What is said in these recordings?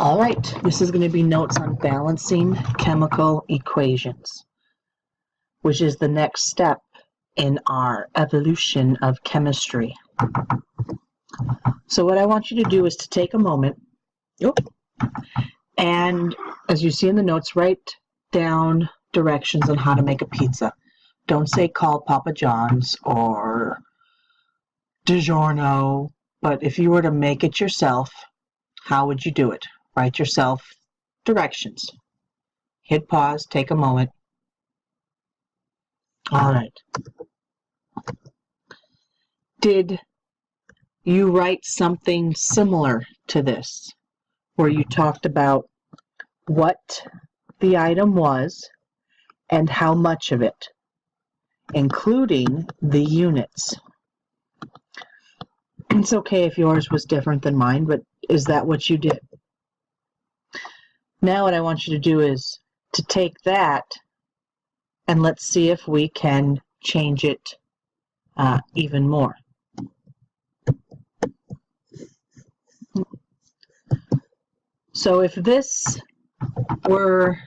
All right, this is going to be notes on balancing chemical equations, which is the next step in our evolution of chemistry. So what I want you to do is to take a moment and, as you see in the notes, write down directions on how to make a pizza. Don't say call Papa John's or DiGiorno, but if you were to make it yourself, how would you do it? Write yourself directions. Hit pause, take a moment. All right. Did you write something similar to this, where you talked about what the item was and how much of it, including the units? It's okay if yours was different than mine, but is that what you did? Now what I want you to do is to take that and let's see if we can change it even more. So if this were,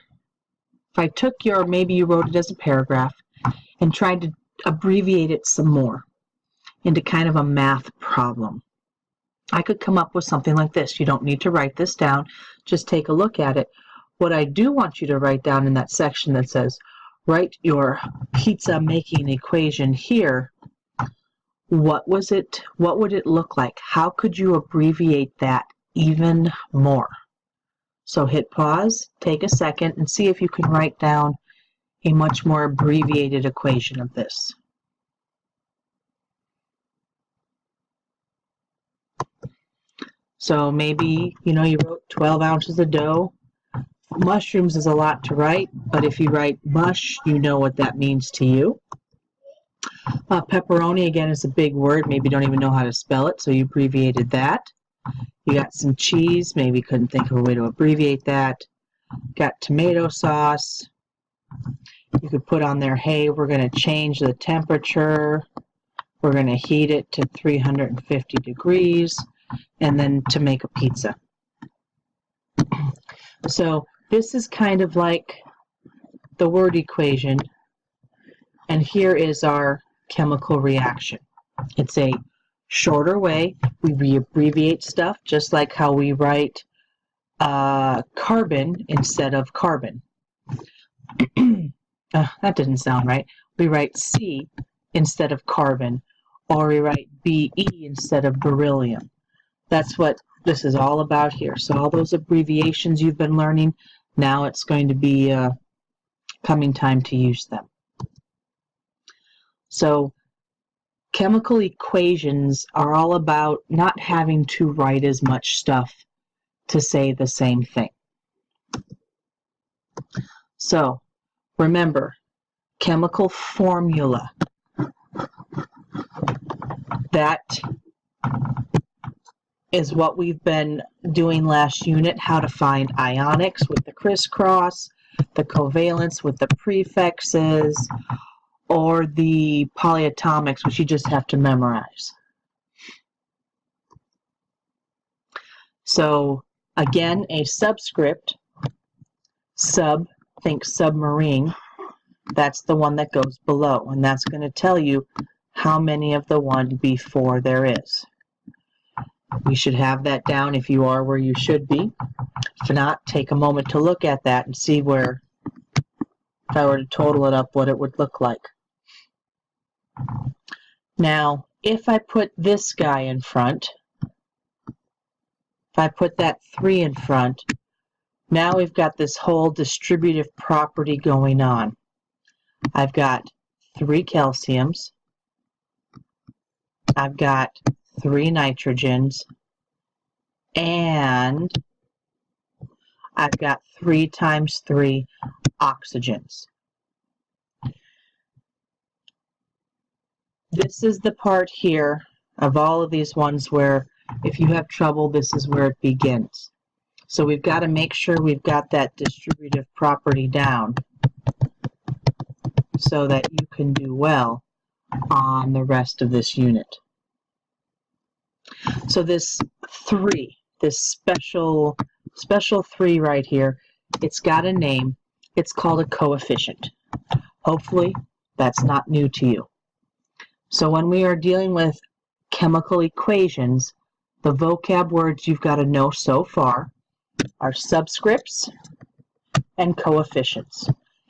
if I took your, maybe you wrote it as a paragraph and tried to abbreviate it some more into kind of a math problem, I could come up with something like this. You don't need to write this down, just take a look at it. What I do want you to write down in that section that says, write your pizza making equation here, what was it, what would it look like? How could you abbreviate that even more? So hit pause, take a second, and see if you can write down a much more abbreviated equation of this. So maybe, you know, you wrote 12 ounces of dough. Mushrooms is a lot to write, but if you write mush, you know what that means to you. Pepperoni, again, is a big word. Maybe you don't even know how to spell it, so you abbreviated that. You got some cheese, maybe couldn't think of a way to abbreviate that. Got tomato sauce. You could put on there, hey, we're going to change the temperature. We're going to heat it to 350 degrees, and then to make a pizza. So this is kind of like the word equation, and here is our chemical reaction. It's a shorter way. We abbreviate stuff just like how we write carbon instead of carbon. That didn't sound right. We write C instead of carbon, or we write Be instead of beryllium. That's what this is all about here. So all those abbreviations you've been learning, now it's going to be coming time to use them. So chemical equations are all about not having to write as much stuff to say the same thing. So remember, chemical formula. That is what we've been doing last unit, how to find ionics with the crisscross, the covalents with the prefixes, or the polyatomics, which you just have to memorize. So again, a subscript, sub, think submarine, that's the one that goes below, and that's going to tell you how many of the one before there is. We should have that down if you are where you should be. If not, take a moment to look at that and see where, if I were to total it up, what it would look like. Now, if I put this guy in front, if I put that 3 in front, now we've got this whole distributive property going on. I've got 3 calciums, I've got 3 nitrogens, and I've got 3 times 3 oxygens. This is the part here of all of these ones where if you have trouble, this is where it begins. So we've got to make sure we've got that distributive property down so that you can do well on the rest of this unit. So this 3, this special special 3 right here, it's got a name. It's called a coefficient. Hopefully, that's not new to you. So when we are dealing with chemical equations, the vocab words you've got to know so far are subscripts and coefficients.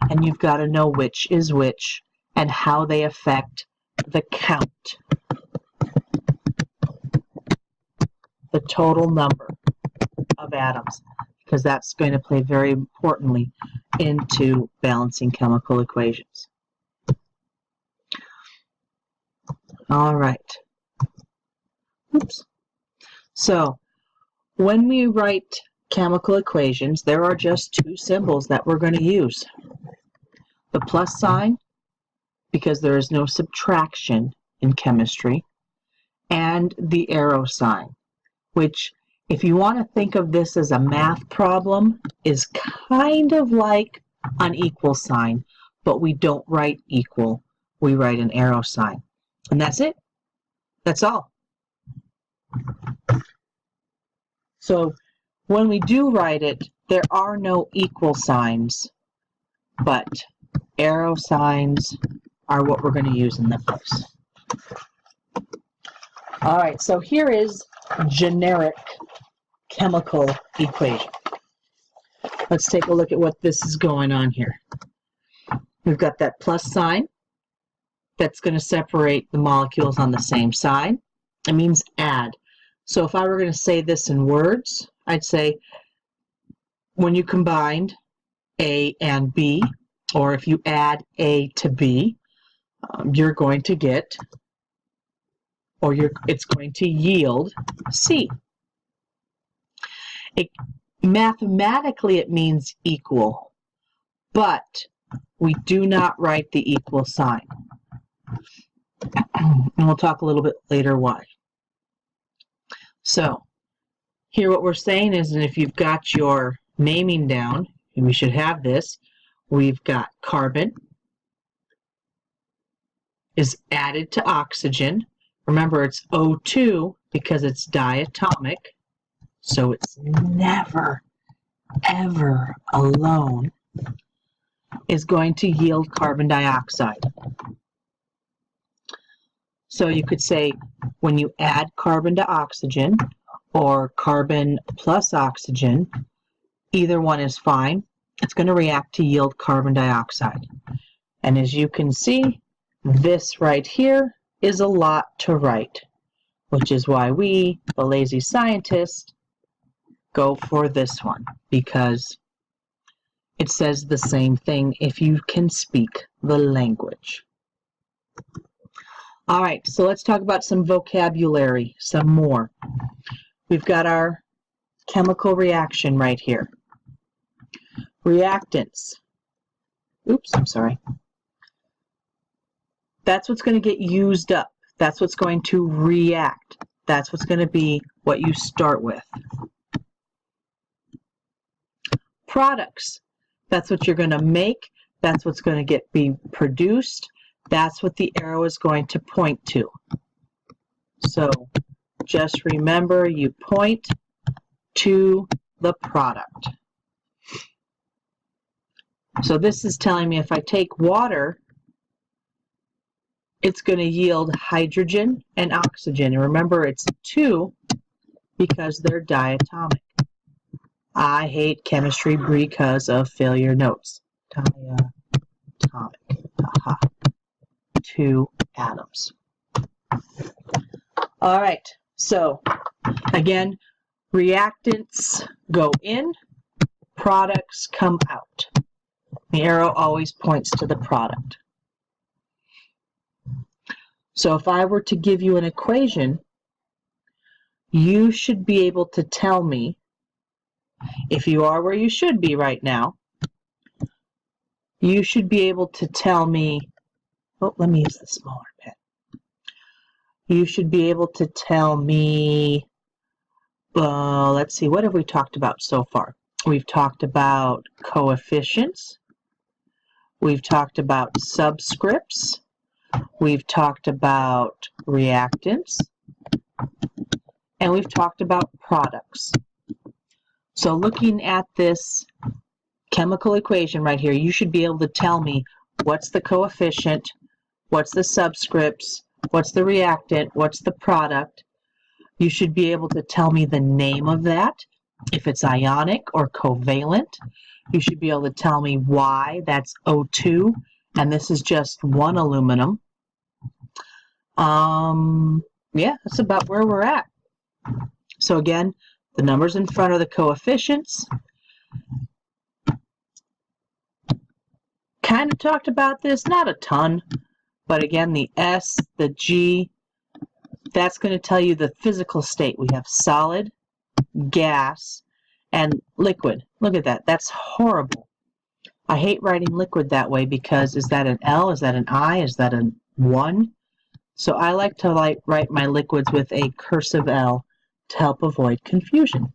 And you've got to know which is which and how they affect the count, the total number of atoms, because that's going to play very importantly into balancing chemical equations. All right. Oops. So when we write chemical equations, there are just 2 symbols that we're going to use. The plus sign, because there is no subtraction in chemistry, and the arrow sign, which, if you want to think of this as a math problem, is kind of like an equal sign, but we don't write equal, we write an arrow sign. And that's it. That's all. So when we do write it, there are no equal signs, but arrow signs are what we're going to use in that place. All right, so here is generic chemical equation. Let's take a look at what this is going on here. We've got that plus sign. That's going to separate the molecules on the same side. It means add. So if I were going to say this in words, I'd say when you combined A and B, or if you add A to B, you're going to get, or it's going to yield C. Mathematically, it means equal, but we do not write the equal sign. And we'll talk a little bit later why. So here what we're saying is, and if you've got your naming down, and we should have this, we've got carbon is added to oxygen. Remember, it's O2 because it's diatomic, so it's never, ever alone, is going to yield carbon dioxide. So you could say when you add carbon to oxygen or carbon plus oxygen, either one is fine. It's going to react to yield carbon dioxide. And as you can see, this right here is a lot to write, which is why we, the lazy scientists, go for this one, because it says the same thing if you can speak the language. All right, so let's talk about some vocabulary, some more. We've got our chemical reaction right here. Reactants. Oops, I'm sorry. That's what's going to get used up. That's what's going to react. That's what's going to be what you start with. Products. That's what you're going to make. That's what's going to be produced. That's what the arrow is going to point to. So just remember, you point to the product. So this is telling me if I take water, it's going to yield hydrogen and oxygen. And remember, it's 2 because they're diatomic. I hate chemistry because of failure notes. Diatomic. Aha. 2 atoms. All right, so again, reactants go in, products come out. The arrow always points to the product. So if I were to give you an equation, you should be able to tell me, if you are where you should be right now, you should be able to tell me, oh, let me use the smaller pen. You should be able to tell me, let's see, what have we talked about so far? We've talked about coefficients. We've talked about subscripts. We've talked about reactants. And we've talked about products. So looking at this chemical equation right here, you should be able to tell me what's the coefficient, what's the subscripts, what's the reactant, what's the product. You should be able to tell me the name of that, if it's ionic or covalent. You should be able to tell me why that's O2, and this is just one aluminum. Yeah, that's about where we're at. So again, the numbers in front are the coefficients. Kind of talked about this, not a ton, but again, the S, the G, that's going to tell you the physical state. We have solid, gas, and liquid. Look at that. That's horrible. I hate writing liquid that way because is that an L? Is that an I? Is that a 1? So I like to write my liquids with a cursive L to help avoid confusion.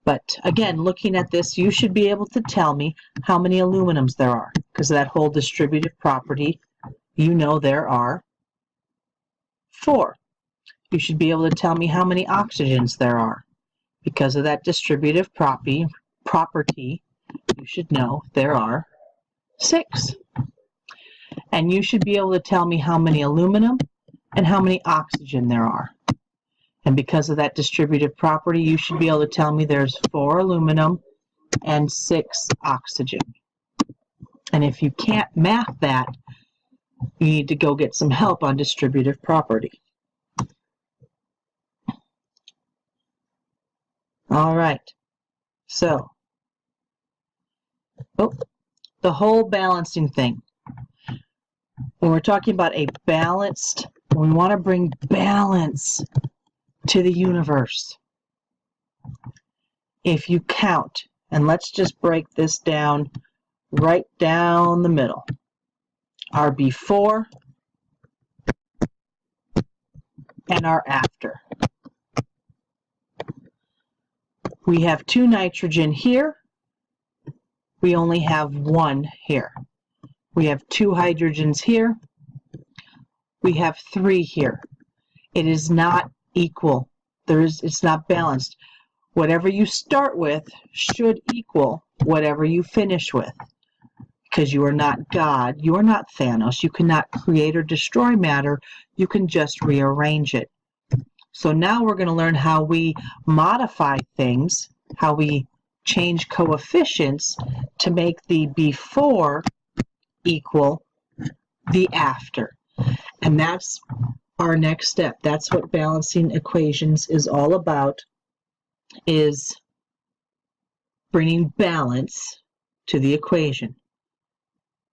But again, looking at this, you should be able to tell me how many aluminums there are, because of that whole distributive property. You know there are 4. You should be able to tell me how many oxygens there are. Because of that distributive property, you should know there are 6. And you should be able to tell me how many aluminum and how many oxygen there are. And because of that distributive property, you should be able to tell me there's 4 aluminum and 6 oxygen. And if you can't math that, you need to go get some help on distributive property. All right, so the whole balancing thing. When we're talking about a balanced, we want to bring balance to the universe. If you count, and let's just break this down right down the middle. Our before and our after. We have 2 nitrogen here. We only have 1 here. We have 2 hydrogens here. We have 3 here. It is not equal. It's not balanced. Whatever you start with should equal whatever you finish with. Because you are not God. You are not Thanos. You cannot create or destroy matter. You can just rearrange it. So now we're going to learn how we modify things, how we change coefficients to make the before equal the after. And that's our next step. That's what balancing equations is all about, is bringing balance to the equation.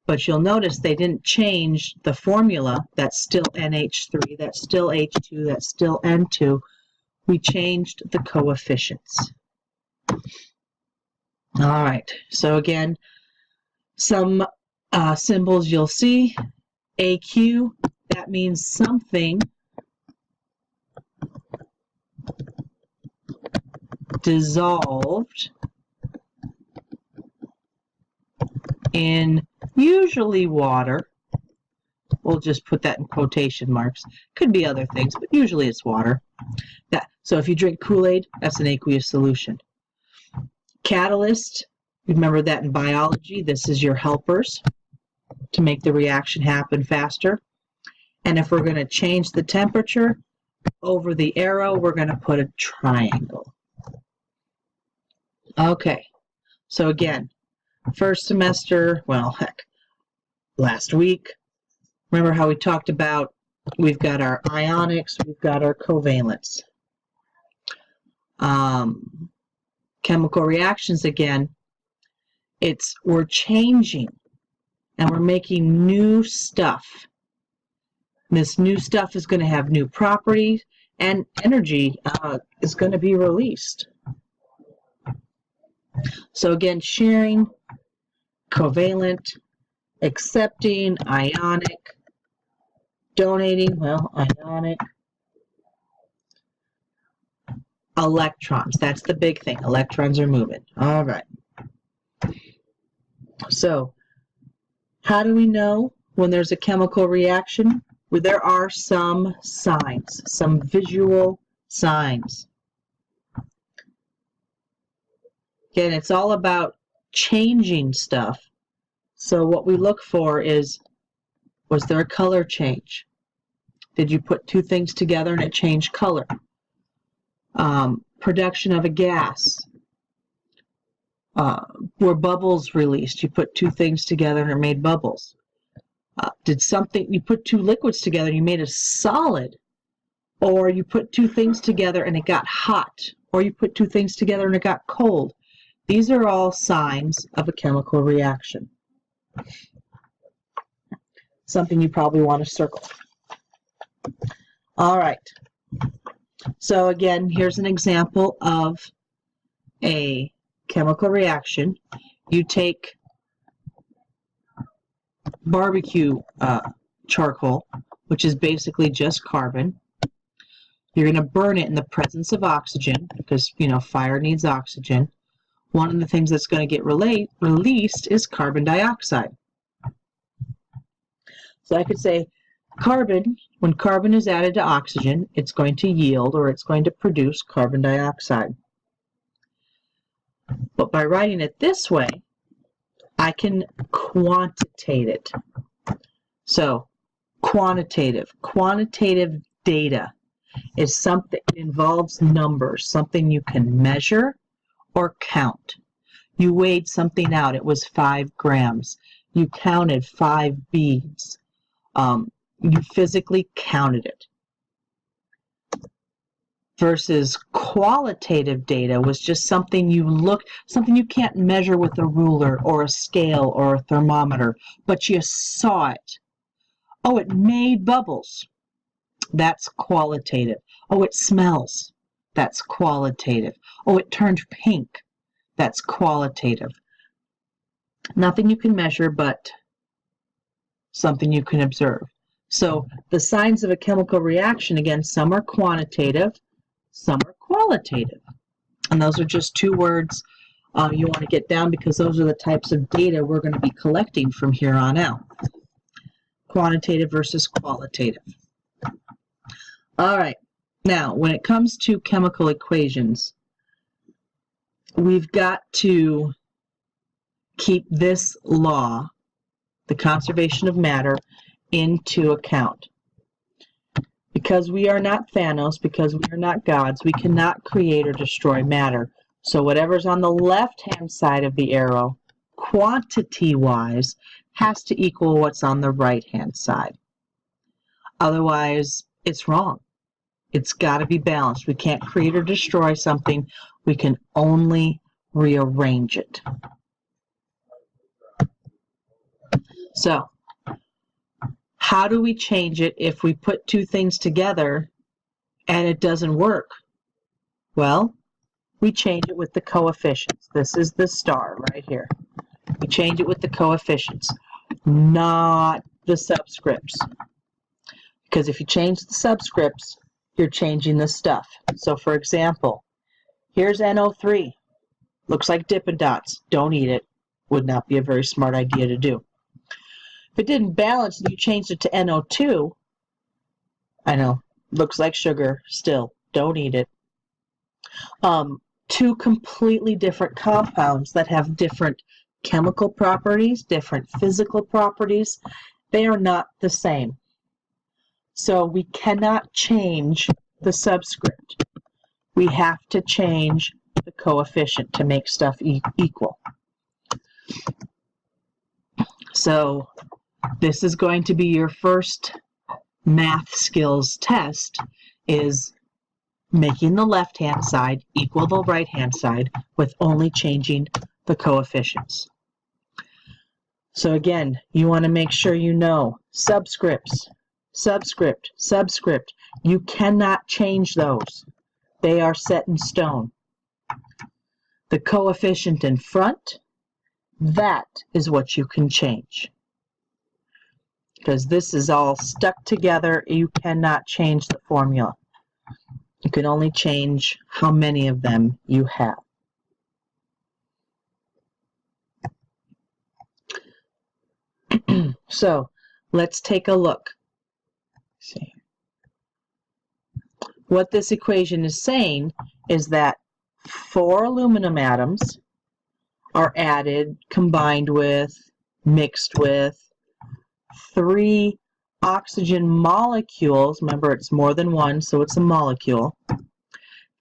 But you'll notice they didn't change the formula. That's still NH3, that's still H2, that's still N2. We changed the coefficients. All right, so again, some symbols you'll see. AQ, that means something dissolved in usually water. We'll just put that in quotation marks. Could be other things, but usually it's water. So if you drink Kool-Aid, that's an aqueous solution. Catalyst, remember that in biology, this is your helpers to make the reaction happen faster. And if we're going to change the temperature, over the arrow, we're going to put a triangle. Okay, so again, first semester, well, heck, last week, remember how we talked about we've got our ionics, we've got our covalents. Chemical reactions again, we're changing and we're making new stuff. This new stuff is going to have new properties and energy is going to be released. So again, sharing, covalent, accepting, ionic, donating, well, ionic, electrons. That's the big thing. Electrons are moving. All right. So how do we know when there's a chemical reaction? Well, there are some signs, some visual signs. Again, it's all about changing stuff. So what we look for is, was there a color change? Did you put two things together and it changed color? Production of a gas. Were bubbles released? You put two things together and it made bubbles. You put two liquids together and you made a solid, or you put two things together and it got hot, or you put two things together and it got cold. These are all signs of a chemical reaction. Something you probably want to circle. All right. So again, here's an example of a chemical reaction. You take barbecue charcoal, which is basically just carbon. You're going to burn it in the presence of oxygen because, fire needs oxygen. One of the things that's going to get released is carbon dioxide. So I could say carbon, when carbon is added to oxygen, it's going to yield, or it's going to produce, carbon dioxide. But by writing it this way, I can quantitate it. So quantitative data is something that involves numbers, something you can measure or count. You weighed something out, it was 5 grams. You counted 5 beads. You physically counted it. Versus qualitative data was just something something you can't measure with a ruler or a scale or a thermometer, but you saw it. Oh, it made bubbles. That's qualitative. Oh, it smells. That's qualitative. Oh, it turned pink. That's qualitative. Nothing you can measure, but something you can observe. So the signs of a chemical reaction, again, some are quantitative, some are qualitative. And those are just two words you want to get down because those are the types of data we're going to be collecting from here on out. Quantitative versus qualitative. All right. Now, when it comes to chemical equations, we've got to keep this law, the conservation of matter, into account. Because we are not Thanos, because we are not gods, we cannot create or destroy matter. So whatever's on the left-hand side of the arrow, quantity-wise, has to equal what's on the right-hand side. Otherwise, it's wrong. It's got to be balanced. We can't create or destroy something. We can only rearrange it. So, how do we change it if we put two things together and it doesn't work? Well, we change it with the coefficients. This is the star right here. We change it with the coefficients, not the subscripts. Because if you change the subscripts, you're changing the stuff. So for example, here's NO3. Looks like Dippin' Dots. Don't eat it. Would not be a very smart idea to do. If it didn't balance and you changed it to NO2, I know, looks like sugar. Still, don't eat it. Two completely different compounds that have different chemical properties, different physical properties. They are not the same. So we cannot change the subscript. We have to change the coefficient to make stuff equal. So this is going to be your first math skills test, is making the left-hand side equal the right-hand side with only changing the coefficients. So again, you want to make sure you know subscripts, subscript, subscript. You cannot change those. They are set in stone. The coefficient in front, that is what you can change. Because this is all stuck together, you cannot change the formula. You can only change how many of them you have. So let's take a look. See. What this equation is saying is that 4 aluminum atoms are added, combined with, mixed with 3 oxygen molecules, remember it's more than one, so it's a molecule,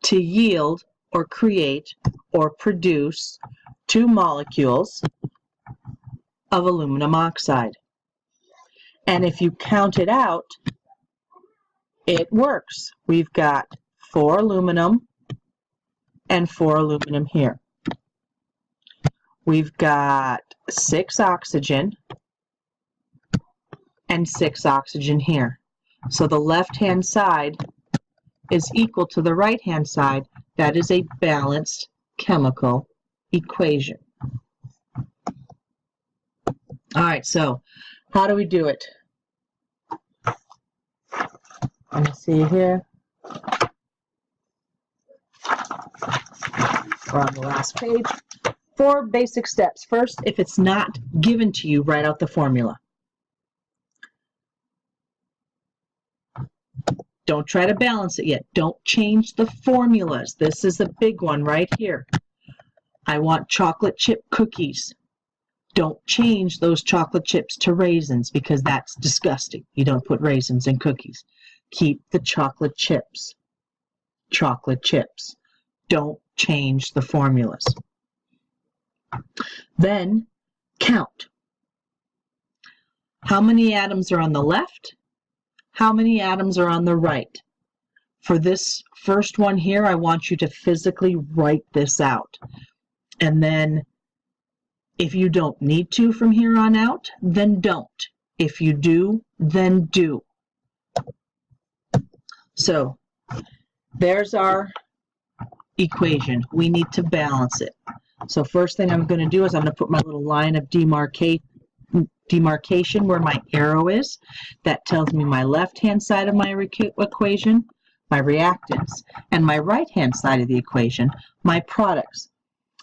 to yield or create or produce 2 molecules of aluminum oxide. And if you count it out, it works. We've got 4 aluminum and 4 aluminum here. We've got 6 oxygen and 6 oxygen here. So the left-hand side is equal to the right-hand side. That is a balanced chemical equation. All right, so how do we do it? Let me see here. We're on the last page. 4 basic steps. First, if it's not given to you, write out the formula. Don't try to balance it yet. Don't change the formulas. This is a big one right here. I want chocolate chip cookies. Don't change those chocolate chips to raisins because that's disgusting. You don't put raisins in cookies. Keep the chocolate chips. Chocolate chips. Don't change the formulas. Then count. How many atoms are on the left? How many atoms are on the right? For this first one here, I want you to physically write this out. And then if you don't need to from here on out, then don't. If you do, then do. So there's our equation. We need to balance it. So first thing I'm going to do is I'm going to put my little line of demarcation where my arrow is. That tells me my left-hand side of my equation, my reactants, and my right-hand side of the equation, my products.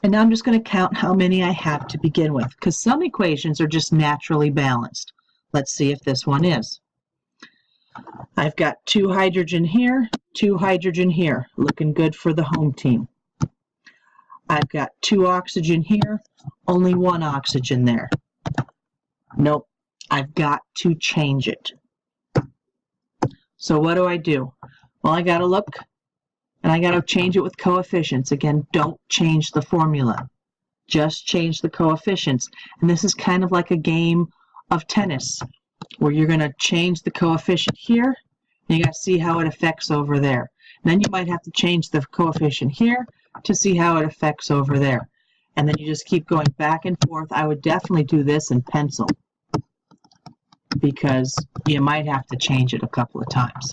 And now I'm just going to count how many I have to begin with, because some equations are just naturally balanced. Let's see if this one is. I've got 2 hydrogen here, 2 hydrogen here, looking good for the home team. I've got 2 oxygen here, only 1 oxygen there. Nope, I've got to change it. So what do? Well, I got to look, and I got to change it with coefficients. Again, don't change the formula. Just change the coefficients. And this is kind of like a game of tennis, where you're going to change the coefficient here, and you got to see how it affects over there. And then you might have to change the coefficient here to see how it affects over there. And then you just keep going back and forth. I would definitely do this in pencil, because you might have to change it a couple of times.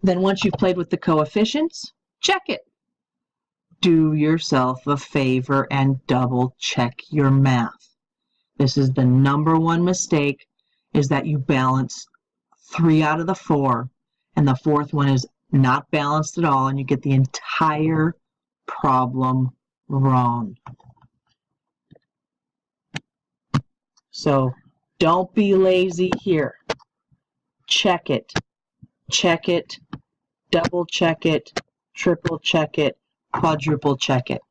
Then once you've played with the coefficients, check it. Do yourself a favor and double check your math. This is the #1 mistake, is that you balance 3 out of the 4, and the 4th one is not balanced at all, and you get the entire problem wrong. So don't be lazy here. Check it, double check it, triple check it, quadruple check it.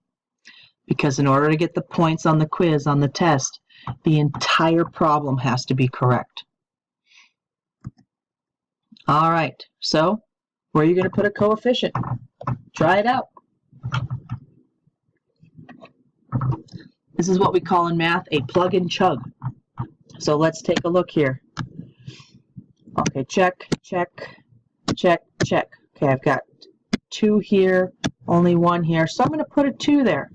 Because in order to get the points on the quiz, on the test, the entire problem has to be correct. All right, so where are you going to put a coefficient? Try it out. This is what we call in math a plug and chug. So let's take a look here. Okay, check, check, check, check. Okay, I've got 2 here, only 1 here. So I'm going to put a 2 there.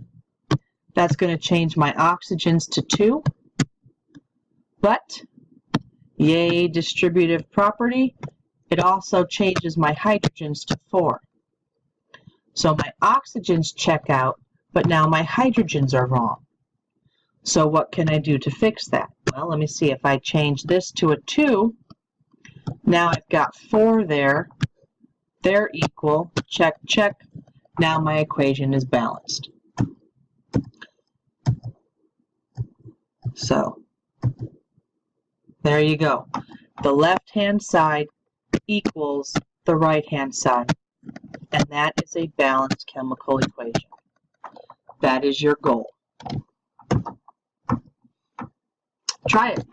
That's going to change my oxygens to 2. But, yay, distributive property, it also changes my hydrogens to 4. So my oxygens check out, but now my hydrogens are wrong. So what can I do to fix that? Well, let me see. If I change this to a 2, now I've got 4 there. They're equal. Check, check. Now my equation is balanced. So there you go. The left-hand side equals the right-hand side. And that is a balanced chemical equation. That is your goal. Try it.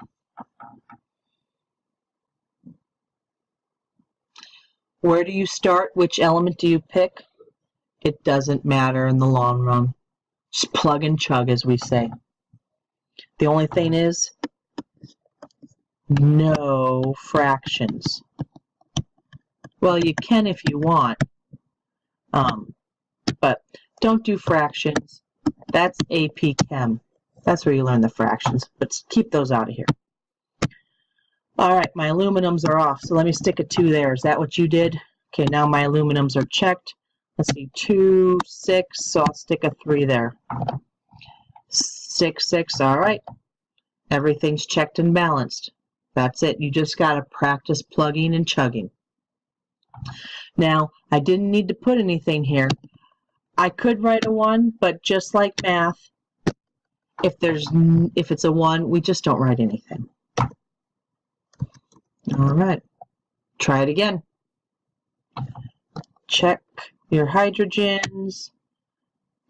Where do you start? Which element do you pick? It doesn't matter in the long run. Just plug and chug, as we say. The only thing is, no fractions. Well, you can if you want, but don't do fractions. That's AP Chem. That's where you learn the fractions, but keep those out of here. All right, my aluminums are off, so let me stick a 2 there. Is that what you did? Okay, now my aluminums are checked. Let's see, 2, 6, so I'll stick a 3 there. 6, 6, all right. Everything's checked and balanced. That's it. You just got to practice plugging and chugging. Now, I didn't need to put anything here. I could write a 1, but just like math, if it's a 1, we just don't write anything. All right, try it again. Check your hydrogens.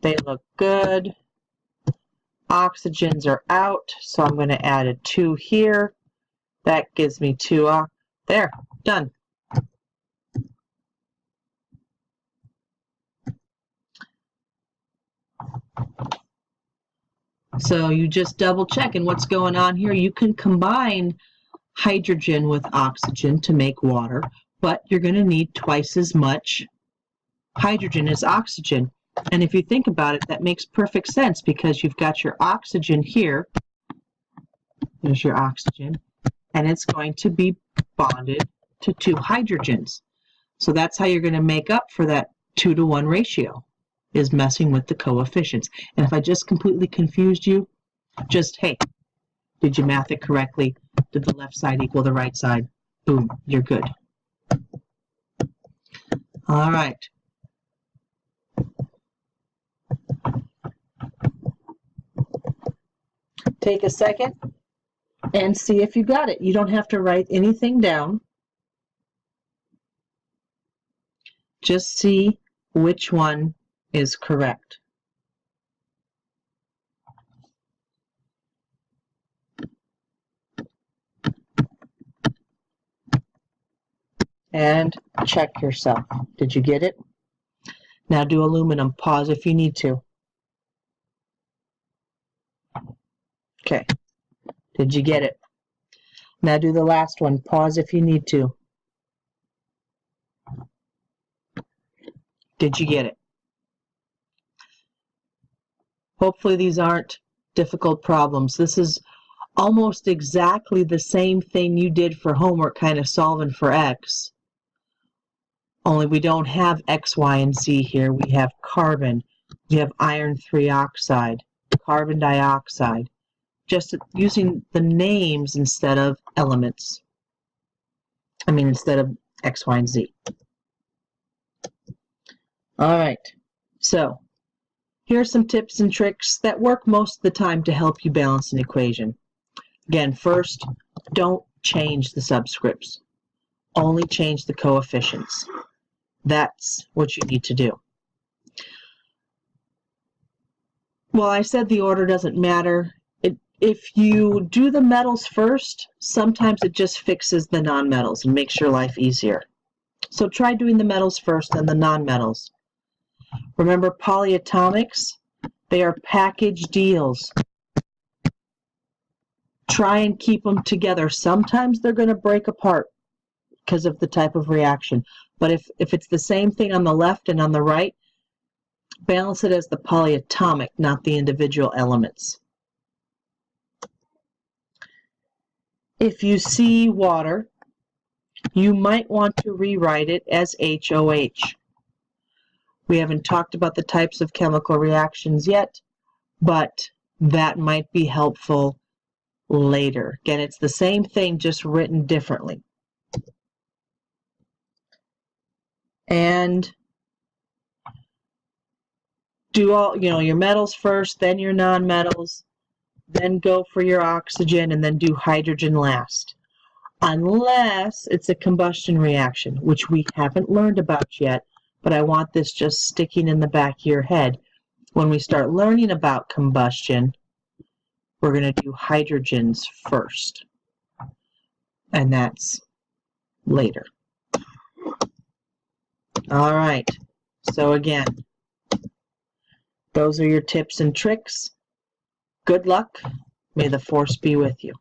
They look good. Oxygens are out, so I'm going to add a 2 here. That gives me 2. There, done. So you just double check, and what's going on here? You can combine hydrogen with oxygen to make water, but you're going to need twice as much hydrogen as oxygen. And if you think about it, that makes perfect sense because you've got your oxygen here. There's your oxygen, and it's going to be bonded to 2 hydrogens. So that's how you're going to make up for that 2-to-1 ratio, is messing with the coefficients. And if I just completely confused you, just, hey, did you math it correctly? Did the left side equal the right side? Boom, you're good. All right. Take a second and see if you got it. You don't have to write anything down. Just see which one is correct. And check yourself. Did you get it? Now do aluminum. Pause if you need to. Okay. Did you get it? Now do the last one. Pause if you need to. Did you get it? Hopefully these aren't difficult problems. This is almost exactly the same thing you did for homework, kind of solving for X. Only we don't have X, Y, and Z here. We have carbon. We have iron 3 oxide, carbon dioxide. Just using the names instead of elements. I mean, instead of X, Y, and Z. All right. So here are some tips and tricks that work most of the time to help you balance an equation. Again, first, don't change the subscripts. Only change the coefficients. That's what you need to do. Well, I said the order doesn't matter. If you do the metals first, sometimes it just fixes the nonmetals and makes your life easier. So try doing the metals first and the nonmetals. Remember polyatomics? They are package deals. Try and keep them together. Sometimes they're going to break apart because of the type of reaction. But if it's the same thing on the left and on the right, balance it as the polyatomic, not the individual elements. If you see water, you might want to rewrite it as HOH. We haven't talked about the types of chemical reactions yet, but that might be helpful later. Again, it's the same thing, just written differently. And do all, your metals first, then your nonmetals, then go for your oxygen, and then do hydrogen last. Unless it's a combustion reaction, which we haven't learned about yet, but I want this just sticking in the back of your head. When we start learning about combustion, we're going to do hydrogens first, and that's later. All right, so again, those are your tips and tricks. Good luck. May the force be with you.